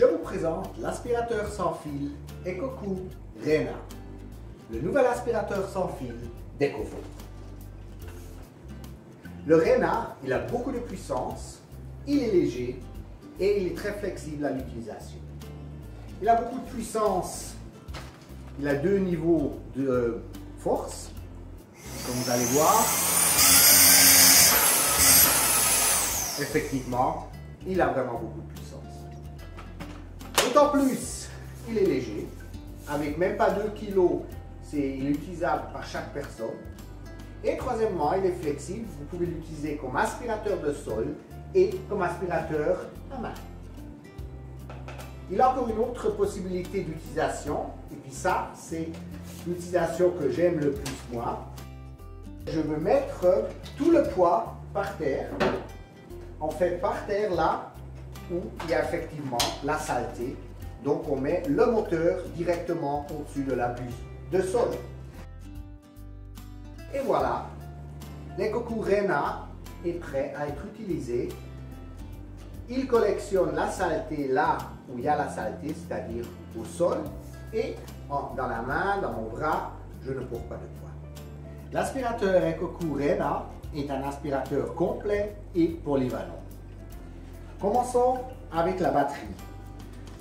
Je vous présente l'aspirateur sans fil EcoCool Rena, le nouvel aspirateur sans fil d'EcoFour. Le Rena, il a beaucoup de puissance, il est léger et il est très flexible à l'utilisation. Il a beaucoup de puissance, il a deux niveaux de force, comme vous allez voir. Effectivement, il a vraiment beaucoup de puissance. D'autant plus, il est léger, avec même pas 2 kg, il est utilisable par chaque personne. Et troisièmement, il est flexible, vous pouvez l'utiliser comme aspirateur de sol et comme aspirateur à main. Il a encore une autre possibilité d'utilisation, et puis ça, c'est l'utilisation que j'aime le plus moi. Je veux mettre tout le poids par terre, en fait par terre là où il y a effectivement la saleté. Donc on met le moteur directement au-dessus de la buse de sol. Et voilà, l'EcoCool Rena est prêt à être utilisé. Il collectionne la saleté là où il y a la saleté, c'est-à-dire au sol, et dans la main, dans mon bras, je ne porte pas de poids. L'aspirateur EcoCool Rena est un aspirateur complet et polyvalent. Commençons avec la batterie.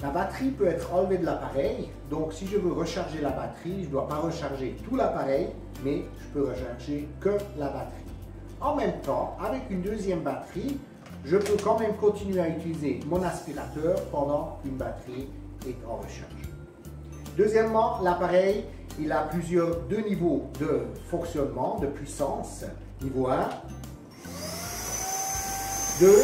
La batterie peut être enlevée de l'appareil, donc si je veux recharger la batterie, je ne dois pas recharger tout l'appareil, mais je peux recharger que la batterie. En même temps, avec une deuxième batterie, je peux quand même continuer à utiliser mon aspirateur pendant qu'une batterie est en recharge. Deuxièmement, l'appareil, il a deux niveaux de fonctionnement, de puissance. Niveau 1, 2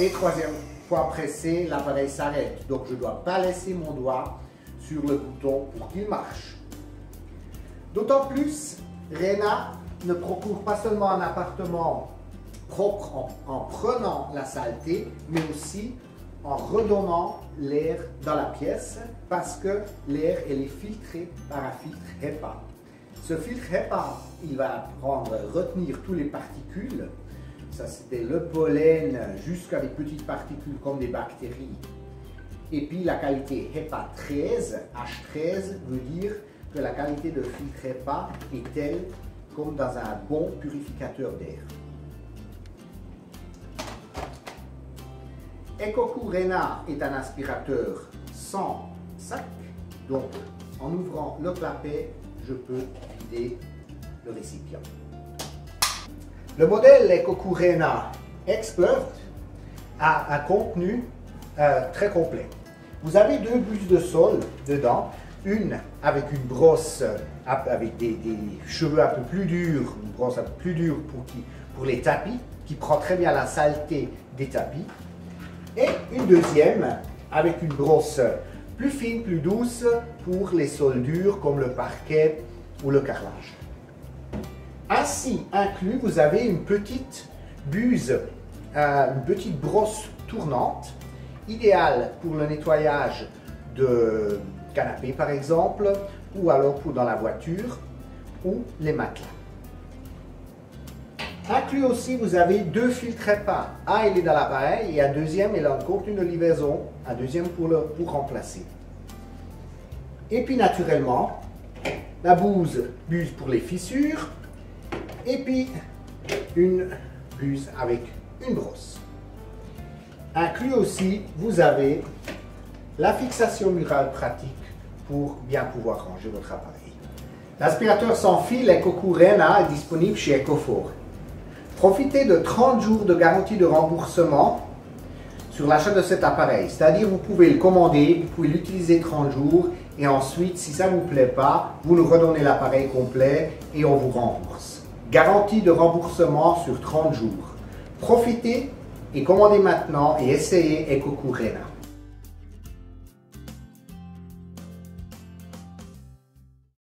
et troisième fois pressé, l'appareil s'arrête. Donc je ne dois pas laisser mon doigt sur le bouton pour qu'il marche. D'autant plus, Rena ne procure pas seulement un appartement propre en prenant la saleté, mais aussi en redonnant l'air dans la pièce, parce que l'air est filtré par un filtre HEPA. Ce filtre HEPA, il va retenir toutes les particules. Ça, c'était le pollen jusqu'à des petites particules comme des bactéries. Et puis la qualité HEPA 13, H13, veut dire que la qualité de filtre HEPA est telle comme dans un bon purificateur d'air. EcoCool Rena est un aspirateur sans sac, donc en ouvrant le clapet, je peux vider le récipient. Le modèle EcoCool Rena Expert a un contenu très complet. Vous avez deux buses de sol dedans, une avec une brosse avec des cheveux un peu plus durs, une brosse un peu plus dure pour les tapis, qui prend très bien la saleté des tapis, et une deuxième avec une brosse plus fine, plus douce pour les sols durs comme le parquet ou le carrelage. Ainsi inclus, vous avez une petite buse, une petite brosse tournante, idéale pour le nettoyage de canapé par exemple, ou alors pour dans la voiture, ou les matelas. Inclus aussi, vous avez deux filtres HEPA. Un, il est dans l'appareil, et un deuxième, il a un contenu de livraison, un deuxième pour remplacer. Et puis naturellement, la buse pour les fissures, et puis une buse avec une brosse. Inclus aussi, vous avez la fixation murale pratique pour bien pouvoir ranger votre appareil. L'aspirateur sans fil EcoCool Rena est disponible chez EcoFour. Profitez de 30 jours de garantie de remboursement sur l'achat de cet appareil. C'est-à-dire, vous pouvez le commander, vous pouvez l'utiliser 30 jours et ensuite, si ça ne vous plaît pas, vous nous redonnez l'appareil complet et on vous rembourse. Garantie de remboursement sur 30 jours. Profitez et commandez maintenant et essayez EcoCool Rena.